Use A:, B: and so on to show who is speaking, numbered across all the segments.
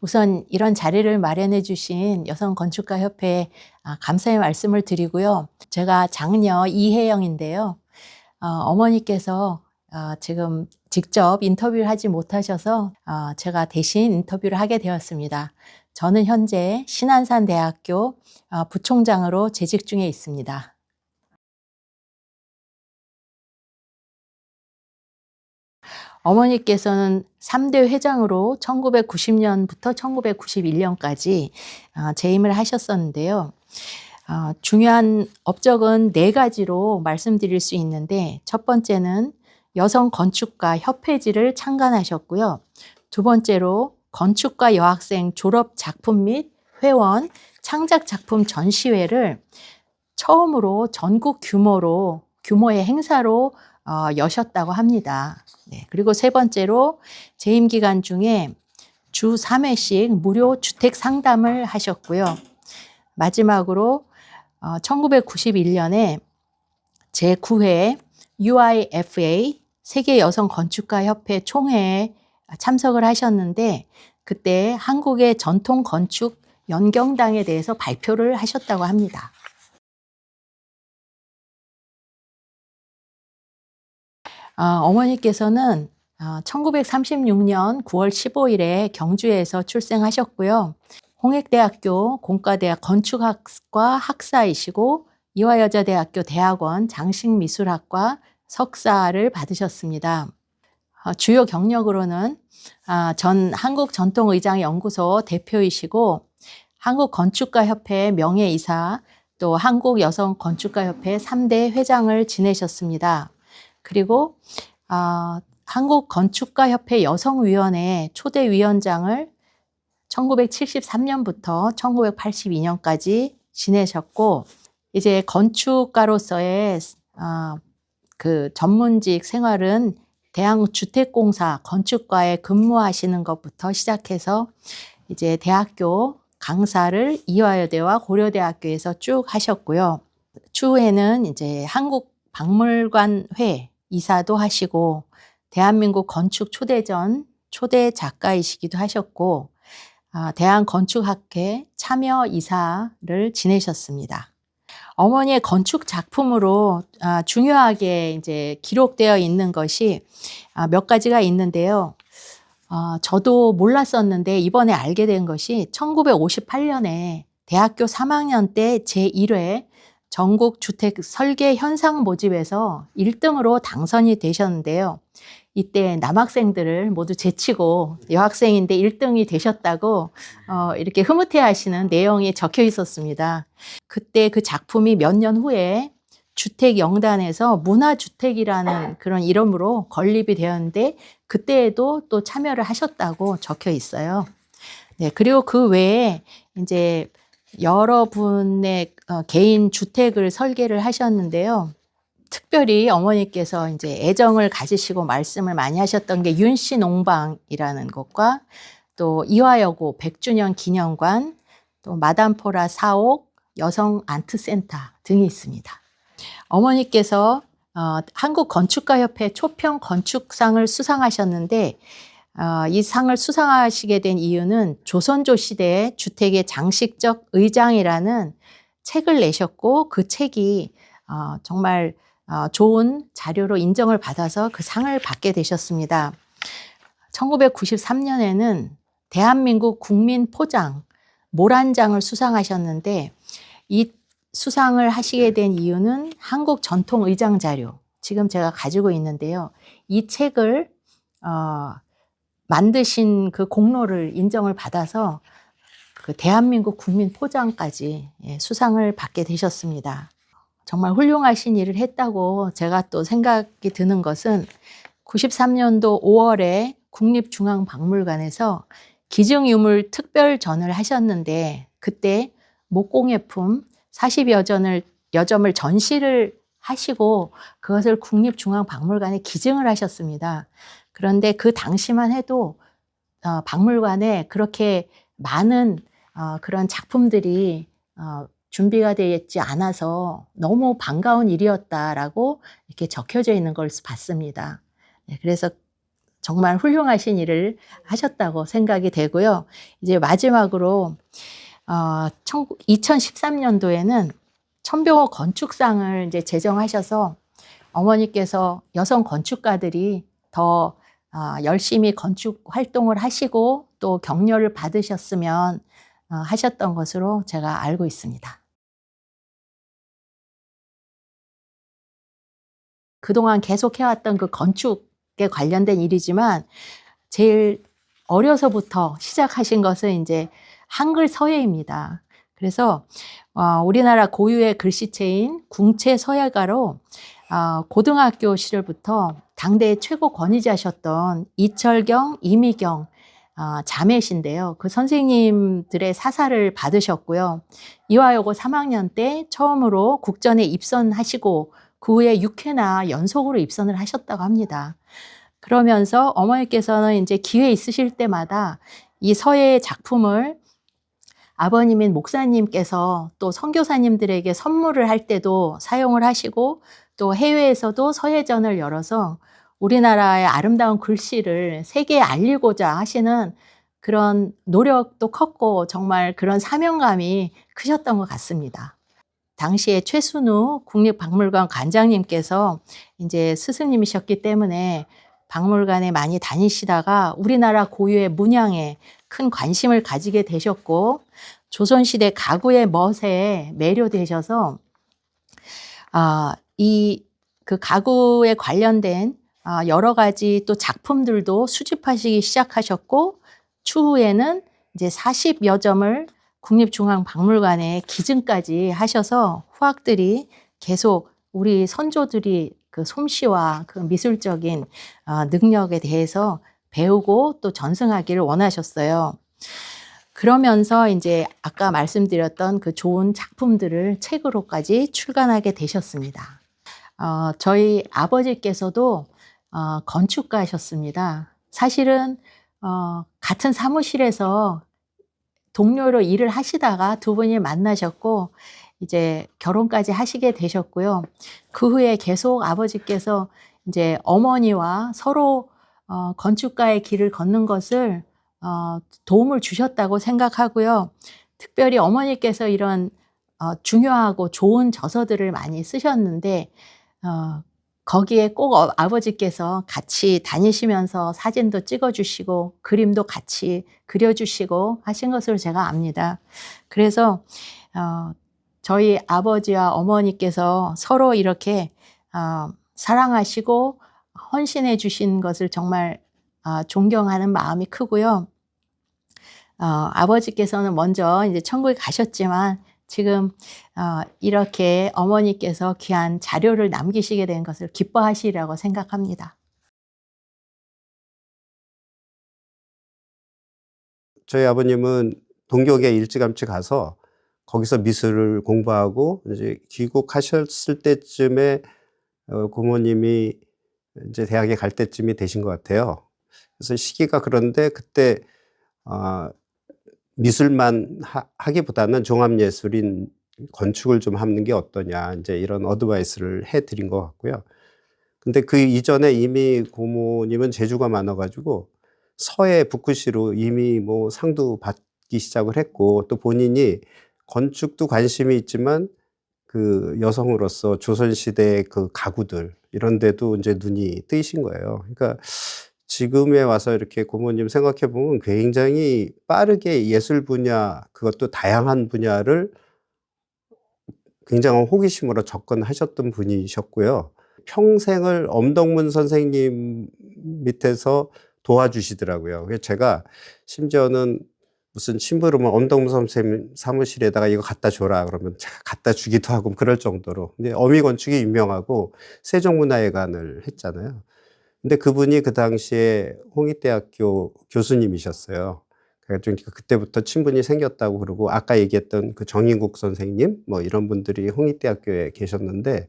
A: 우선 이런 자리를 마련해 주신 여성건축가협회에 감사의 말씀을 드리고요. 제가 장녀 이혜영인데요. 어머니께서 지금 직접 인터뷰를 하지 못하셔서 제가 대신 인터뷰를 하게 되었습니다. 저는 현재 신안산대학교 부총장으로 재직 중에 있습니다. 어머니께서는 3대 회장으로 1990년부터 1991년까지 재임을 하셨었는데요. 중요한 업적은 4가지로 말씀드릴 수 있는데, 첫 번째는 여성 건축가 협회지를 창간하셨고요. 두 번째로 건축가 여학생 졸업 작품 및 회원 창작 작품 전시회를 처음으로 전국 규모의 행사로 여셨다고 합니다. 네, 그리고 세 번째로 재임 기간 중에 주 3회씩 무료 주택 상담을 하셨고요. 마지막으로 1991년에 제9회 UIFA 세계 여성 건축가 협회 총회에 참석을 하셨는데, 그때 한국의 전통 건축 연경당에 대해서 발표를 하셨다고 합니다. 어머니께서는 1936년 9월 15일에 경주에서 출생하셨고요. 홍익대학교 공과대학 건축학과 학사이시고 이화여자대학교 대학원 장식미술학과 석사를 받으셨습니다. 주요 경력으로는 전 한국전통의장연구소 대표이시고 한국건축가협회 명예이사, 또 한국여성건축가협회 3대 회장을 지내셨습니다. 그리고 한국건축가협회 여성위원회 초대위원장을 1973년부터 1982년까지 지내셨고, 이제 건축가로서의 그 전문직 생활은 대한주택공사 건축과에 근무하시는 것부터 시작해서 이제 대학교 강사를 이화여대와 고려대학교에서 쭉 하셨고요. 추후에는 이제 한국박물관회 이사도 하시고, 대한민국 건축 초대전 초대 작가이시기도 하셨고, 대한건축학회 참여이사를 지내셨습니다. 어머니의 건축 작품으로 중요하게 이제 기록되어 있는 것이 몇 가지가 있는데요. 저도 몰랐었는데 이번에 알게 된 것이 1958년에 대학교 3학년 때 제1회 전국 주택 설계 현상 모집에서 1등으로 당선이 되셨는데요. 이때 남학생들을 모두 제치고 여학생인데 1등이 되셨다고 이렇게 흐뭇해 하시는 내용이 적혀 있었습니다. 그때 그 작품이 몇 년 후에 주택영단에서 문화주택이라는 그런 이름으로 건립이 되었는데, 그때에도 또 참여를 하셨다고 적혀 있어요. 네, 그리고 그 외에 이제 여러분의 개인 주택을 설계를 하셨는데요. 특별히 어머니께서 이제 애정을 가지시고 말씀을 많이 하셨던 게 윤씨 농방이라는 것과 또 이화여고 100주년 기념관, 또 마담포라 사옥 여성 아트센터 등이 있습니다. 어머니께서 한국건축가협회 초평 건축상을 수상하셨는데, 이 상을 수상하시게 된 이유는 조선조 시대의 주택의 장식적 의장이라는 책을 내셨고, 그 책이 정말 좋은 자료로 인정을 받아서 그 상을 받게 되셨습니다. 1993년에는 대한민국 국민포장 모란장을 수상하셨는데, 이 수상을 하시게 된 이유는 한국 전통 의장 자료, 지금 제가 가지고 있는데요. 이 책을 만드신 그 공로를 인정을 받아서 그 대한민국 국민포장까지 수상을 받게 되셨습니다. 정말 훌륭하신 일을 했다고 제가 또 생각이 드는 것은 93년도 5월에 국립중앙박물관에서 기증유물 특별전을 하셨는데, 그때 목공예품 40여 점을 전시를 하시고 그것을 국립중앙박물관에 기증을 하셨습니다. 그런데 그 당시만 해도 박물관에 그렇게 많은 그런 작품들이 준비가 되어 있지 않아서 너무 반가운 일이었다라고 이렇게 적혀져 있는 걸 봤습니다. 네, 그래서 정말 훌륭하신 일을 하셨다고 생각이 되고요. 이제 마지막으로 2013년도에는 천병호 건축상을 이제 제정하셔서 어머니께서 여성 건축가들이 더 열심히 건축 활동을 하시고 또 격려를 받으셨으면 하셨던 것으로 제가 알고 있습니다. 그동안 계속 해왔던 그 건축에 관련된 일이지만 제일 어려서부터 시작하신 것은 이제 한글 서예입니다. 그래서 우리나라 고유의 글씨체인 궁체 서예가로 고등학교 시절부터 당대의 최고 권위자셨던 이철경, 이미경 자매신데요. 그 선생님들의 사사를 받으셨고요. 이화여고 3학년 때 처음으로 국전에 입선하시고 그 후에 6회나 연속으로 입선을 하셨다고 합니다. 그러면서 어머니께서는 이제 기회 있으실 때마다 이 서예의 작품을 아버님인 목사님께서 또 선교사님들에게 선물을 할 때도 사용을 하시고 또 해외에서도 서예전을 열어서 우리나라의 아름다운 글씨를 세계에 알리고자 하시는 그런 노력도 컸고 정말 그런 사명감이 크셨던 것 같습니다. 당시에 최순우 국립박물관 관장님께서 이제 스승님이셨기 때문에 박물관에 많이 다니시다가 우리나라 고유의 문양에 큰 관심을 가지게 되셨고 조선시대 가구의 멋에 매료되셔서 그 가구에 관련된 여러 가지 또 작품들도 수집하시기 시작하셨고 추후에는 이제 40여 점을 국립중앙박물관에 기증까지 하셔서 후학들이 계속 우리 선조들이 그 솜씨와 그 미술적인 능력에 대해서 배우고 또 전승하기를 원하셨어요. 그러면서 이제 아까 말씀드렸던 그 좋은 작품들을 책으로까지 출간하게 되셨습니다. 저희 아버지께서도 건축가셨습니다. 사실은 같은 사무실에서 동료로 일을 하시다가 두 분이 만나셨고 이제 결혼까지 하시게 되셨고요. 그 후에 계속 아버지께서 이제 어머니와 서로 건축가의 길을 걷는 것을 도움을 주셨다고 생각하고요. 특별히 어머니께서 이런 중요하고 좋은 저서들을 많이 쓰셨는데 거기에 꼭 아버지께서 같이 다니시면서 사진도 찍어주시고 그림도 같이 그려주시고 하신 것으로 제가 압니다. 그래서 저희 아버지와 어머니께서 서로 이렇게 사랑하시고 헌신해 주신 것을 정말 존경하는 마음이 크고요. 아버지께서는 먼저 이제 천국에 가셨지만 지금 이렇게 어머니께서 귀한 자료를 남기시게 된 것을 기뻐하시리라고 생각합니다.
B: 저희 아버님은 동경에 일찌감치 가서 거기서 미술을 공부하고 이제 귀국하셨을 때쯤에 고모님이 이제 대학에 갈 때쯤이 되신 것 같아요. 그래서 시기가 그런데 그때 미술만 하기보다는 종합예술인 건축을 좀 하는 게 어떠냐 이제 이런 어드바이스를 해드린 것 같고요. 근데 그 이전에 이미 고모님은 재주가 많아가지고 서예 북구시로 이미 뭐 상도 받기 시작을 했고 또 본인이 건축도 관심이 있지만 그 여성으로서 조선시대 그 가구들 이런 데도 이제 눈이 뜨이신 거예요. 그러니까 지금에 와서 이렇게 고모님 생각해 보면 굉장히 빠르게 예술 분야 그것도 다양한 분야를 굉장한 호기심으로 접근하셨던 분이셨고요. 평생을 엄덕문 선생님 밑에서 도와주시더라고요. 그래서 제가 심지어는 무슨 심부름을 엄덕문 선생님 사무실에다가 이거 갖다 줘라 그러면 제가 갖다 주기도 하고 그럴 정도로. 근데 어미건축이 유명하고 세종문화회관을 했잖아요. 근데 그분이 그 당시에 홍익대학교 교수님이셨어요. 그러니까 그때부터 친분이 생겼다고 그러고 아까 얘기했던 그 정인국 선생님 뭐 이런 분들이 홍익대학교에 계셨는데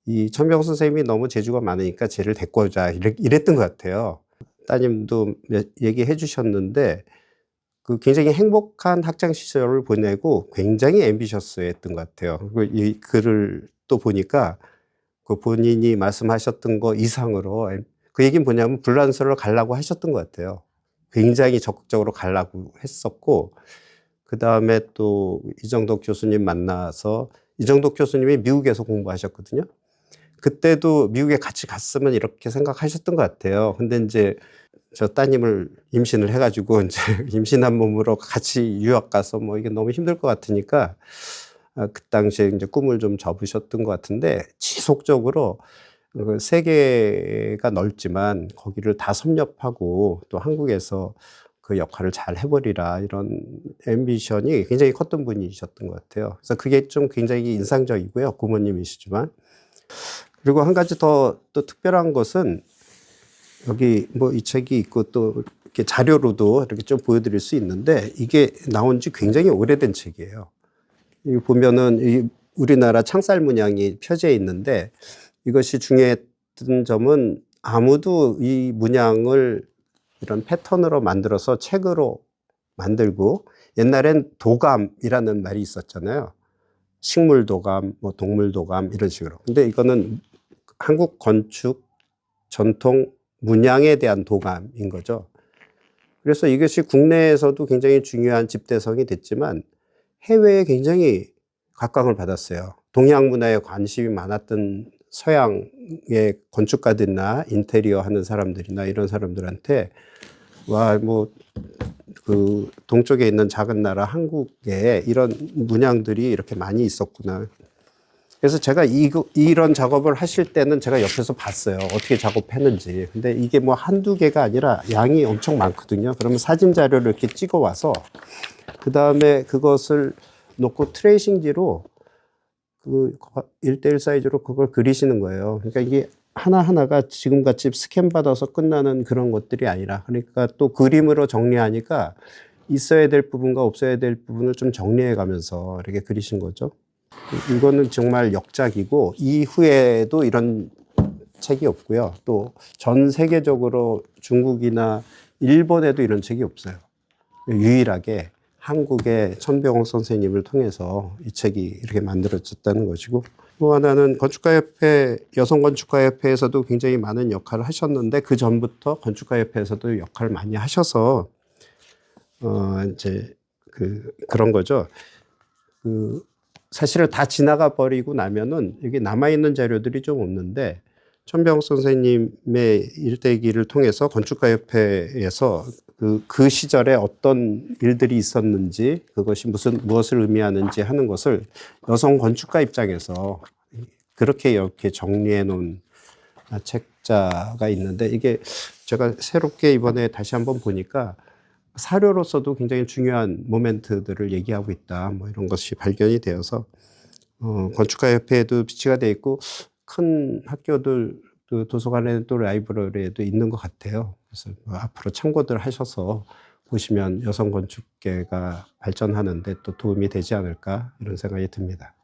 B: 이 천병 선생님이 너무 재주가 많으니까 쟤를 데리고 오자 이랬던 것 같아요. 따님도 얘기해 주셨는데 그 굉장히 행복한 학창 시절을 보내고 굉장히 앰비셔스했던 것 같아요. 그리고 이 글을 또 보니까 그 본인이 말씀하셨던 거 이상으로 그 얘기는 뭐냐면 불란서를 가려고 하셨던 것 같아요. 굉장히 적극적으로 가려고 했었고, 그 다음에 또 이정덕 교수님 만나서, 이정덕 교수님이 미국에서 공부하셨거든요. 그때도 미국에 같이 갔으면 이렇게 생각하셨던 것 같아요. 근데 이제 저 따님을 임신을 해가지고 이제 임신한 몸으로 같이 유학 가서 뭐 이게 너무 힘들 것 같으니까 그 당시에 이제 꿈을 좀 접으셨던 것 같은데, 지속적으로 세계가 넓지만 거기를 다 섭렵하고 또 한국에서 그 역할을 잘 해버리라, 이런 앰비션이 굉장히 컸던 분이셨던 것 같아요. 그래서 그게 좀 굉장히 인상적이고요. 고모님이시지만. 그리고 한 가지 더 또 특별한 것은, 여기 뭐 이 책이 있고 또 이렇게 자료로도 이렇게 좀 보여드릴 수 있는데, 이게 나온 지 굉장히 오래된 책이에요. 여기 보면은 이 우리나라 창살 문양이 펴져 있는데, 이것이 중요했던 점은 아무도 이 문양을 이런 패턴으로 만들어서 책으로 만들고, 옛날엔 도감이라는 말이 있었잖아요. 식물 도감, 뭐 동물 도감 이런 식으로. 근데 이거는 한국 건축 전통 문양에 대한 도감인 거죠. 그래서 이것이 국내에서도 굉장히 중요한 집대성이 됐지만 해외에 굉장히 각광을 받았어요. 동양 문화에 관심이 많았던 서양의 건축가들이나 인테리어 하는 사람들이나 이런 사람들한테, 와, 뭐, 그 동쪽에 있는 작은 나라 한국에 이런 문양들이 이렇게 많이 있었구나. 그래서 제가 이런 작업을 하실 때는 제가 옆에서 봤어요. 어떻게 작업했는지. 근데 이게 뭐 한두 개가 아니라 양이 엄청 많거든요. 그러면 사진 자료를 이렇게 찍어 와서, 그 다음에 그것을 놓고 트레이싱지로 그 1:1 사이즈로 그걸 그리시는 거예요. 그러니까 이게 하나하나가 지금같이 스캔 받아서 끝나는 그런 것들이 아니라, 그러니까 또 그림으로 정리하니까 있어야 될 부분과 없어야 될 부분을 좀 정리해 가면서 이렇게 그리신 거죠. 이거는 정말 역작이고, 이후에도 이런 책이 없고요. 또 전 세계적으로 중국이나 일본에도 이런 책이 없어요. 유일하게 한국의 천병옥 선생님을 통해서 이 책이 이렇게 만들어졌다는 것이고, 또 하나는 건축가협회, 여성건축가협회에서도 굉장히 많은 역할을 하셨는데, 그 전부터 건축가협회에서도 역할을 많이 하셔서 이제 그런 거죠. 사실은 다 지나가 버리고 나면은 여기 남아있는 자료들이 좀 없는데, 천병옥 선생님의 일대기를 통해서 건축가협회에서 그 시절에 어떤 일들이 있었는지, 그것이 무엇을 의미하는지 하는 것을 여성 건축가 입장에서 그렇게 이렇게 정리해 놓은 책자가 있는데, 이게 제가 새롭게 이번에 다시 한번 보니까 사료로서도 굉장히 중요한 모멘트들을 얘기하고 있다, 뭐 이런 것이 발견이 되어서 건축가협회에도 비치가 돼 있고, 큰 학교들 도서관에 또 라이브러리에도 있는 것 같아요. 그래서 앞으로 참고들 하셔서 보시면 여성 건축계가 발전하는데 또 도움이 되지 않을까, 이런 생각이 듭니다.